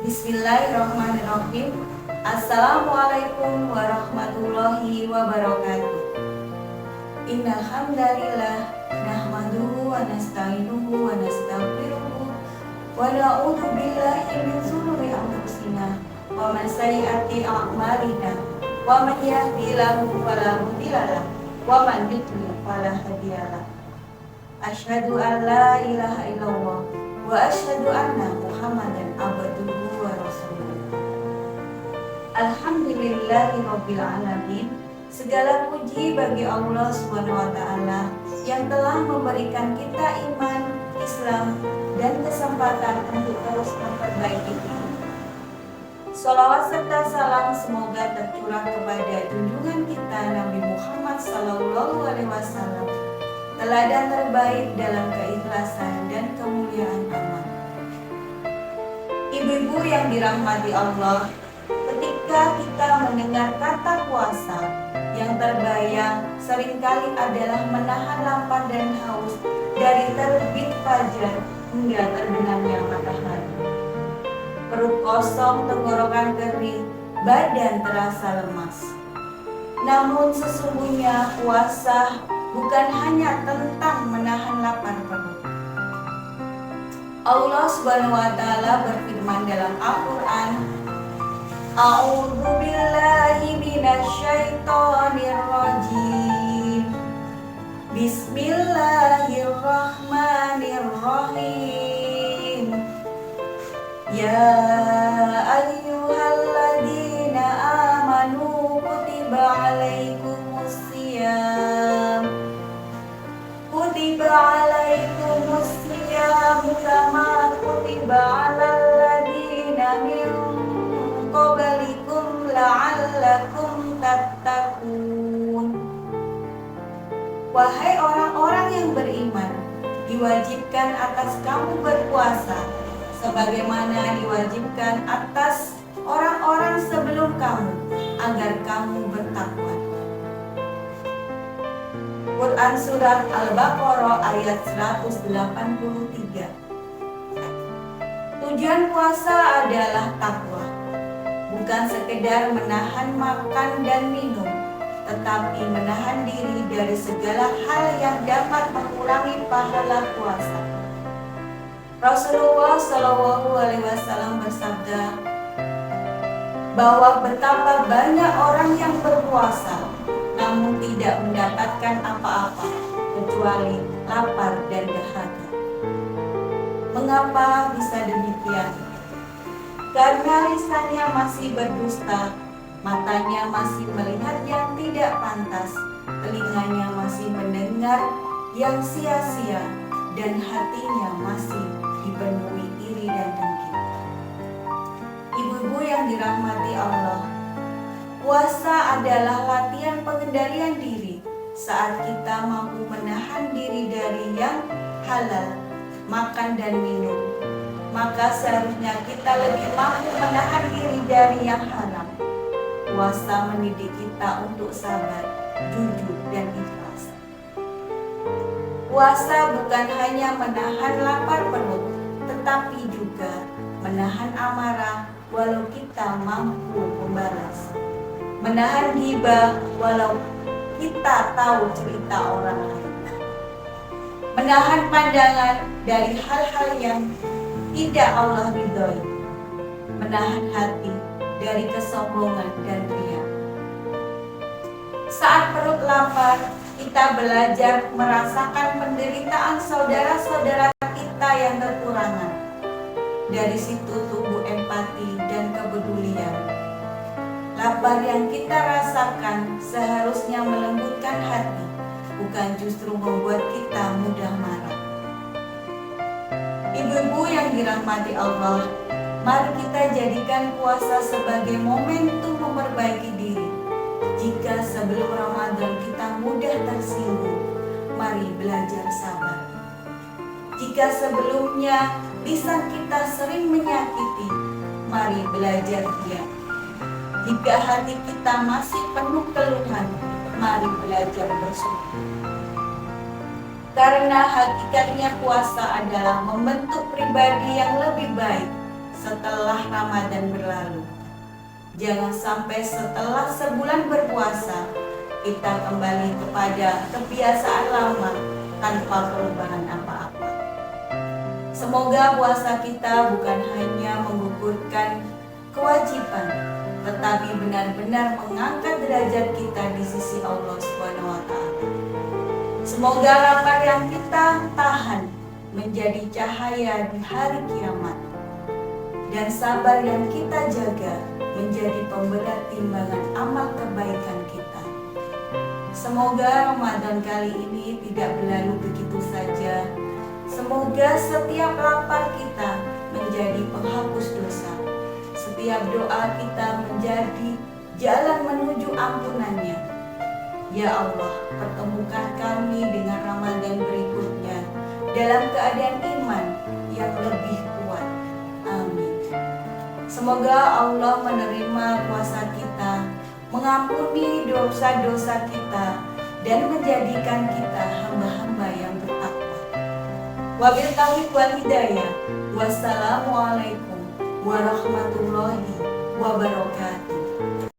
Bismillahirrahmanirrahim. Assalamualaikum warahmatullahi wabarakatuh. Innal hamdalillah nahmaduhu wa nasta'inuhu wa nastaghfiruhu wa na'udzu billahi min shururi anfusina wa min sayyiati a'malina wa man yahdihillahu fala mudhillalah wa man yudlil fala hadiyalah. Asyhadu an la ilaha illallah wa asyhadu anna Muhammadan abduhu wa rasuluh. Alhamdulillahirabbil alamin. Segala puji bagi Allah Subhanahu wa taala yang telah memberikan kita iman, Islam dan kesempatan untuk terus memperbaiki diri. Shalawat serta salam semoga tercurah kepada junjungan kita Nabi Muhammad SAW, teladan terbaik dalam keikhlasan dan kemuliaan amal. Ibu-ibu yang dirahmati Allah, ketika kita mendengar kata puasa, yang terbayang seringkali adalah menahan lapar dan haus dari terbit fajar hingga terbenamnya matahari. Perut kosong, tenggorokan kering, badan terasa lemas. Namun sesungguhnya puasa bukan hanya tentang menahan lapar perut. Allah Subhanahu wa taala berfirman dalam Al-Qur'an, A'udzu billahi minasyaitonir rajim. Bismillahirrahmanirrahim. Ya ayyuhalladzina amanu kutiba alaikumus shiyam. Kutiba alaikumus shiyam kama kutiba alal ladzina min qablikum la'allakum tattaqun. Wahai orang-orang yang beriman, diwajibkan atas kamu berpuasa sebagaimana diwajibkan atas orang-orang sebelum kamu agar kamu bertakwa. Quran Surat Al-Baqarah ayat 183. Tujuan puasa adalah takwa, bukan sekedar menahan makan dan minum, tetapi menahan diri dari segala hal yang dapat mengurangi pahala puasa. Rasulullah SAW bersabda bahwa betapa banyak orang yang berpuasa namun tidak mendapatkan apa-apa kecuali lapar dan dahaga. Mengapa bisa demikian? Karena lisannya masih berdusta, matanya masih melihat yang tidak pantas, telinganya masih mendengar yang sia-sia, dan hatinya masih dipenuhi iri dan dengki. Ibu-ibu yang dirahmati Allah, puasa adalah latihan pengendalian diri saat kita mampu menahan diri dari yang halal, makan dan minum. Maka seharusnya kita lebih mampu menahan diri dari yang haram. Puasa mendidik kita untuk sabar, jujur dan ikhlas. Puasa bukan hanya menahan lapar perut, tetapi juga menahan amarah walau kita mampu membalas. Menahan ghibah walau kita tahu cerita orang lain. Menahan pandangan dari hal-hal yang tidak Allah ridhoi. Menahan hati dari kesombongan dan riya. Saat perut lapar, kita belajar merasakan penderitaan saudara-saudara kita yang kekurangan. Dari situ tumbuh empati dan kepedulian. Lapar yang kita rasakan seharusnya melembutkan hati, bukan justru membuat kita mudah marah. Ibu-ibu yang dirahmati Allah, mari kita jadikan puasa sebagai momentum memperbaiki diri. Jika sebelum Ramadan kita mudah tersinggung, mari belajar sabar. Jika sebelumnya lisan kita sering menyakiti, mari belajar diam. Jika hati kita masih penuh keluhan, mari belajar bersyukur. Karena hakikatnya puasa adalah membentuk pribadi yang lebih baik, setelah Ramadan berlalu. Jangan sampai setelah sebulan berpuasa kita kembali kepada kebiasaan lama tanpa perubahan apa-apa. Semoga puasa kita bukan hanya menggugurkan kewajiban, tetapi benar-benar mengangkat derajat kita di sisi Allah SWT. Semoga lapar yang kita tahan menjadi cahaya di hari kiamat, dan sabar yang kita jaga menjadi pemberat timbangan amal kebaikan kita. Semoga Ramadan kali ini tidak berlalu begitu saja. Semoga setiap lapar kita menjadi penghapus dosa, setiap doa kita menjadi jalan menuju ampunannya. Ya Allah, pertemukan kami dengan Ramadan berikutnya dalam keadaan iman yang lebih kuat. Amin. Semoga Allah menerima puasa kita, mengampuni dosa-dosa kita, dan menjadikan kita hamba-hamba yang bertakwa. Wabil taufiq wal hidayah. Wassalamualaikum warahmatullahi wabarakatuh.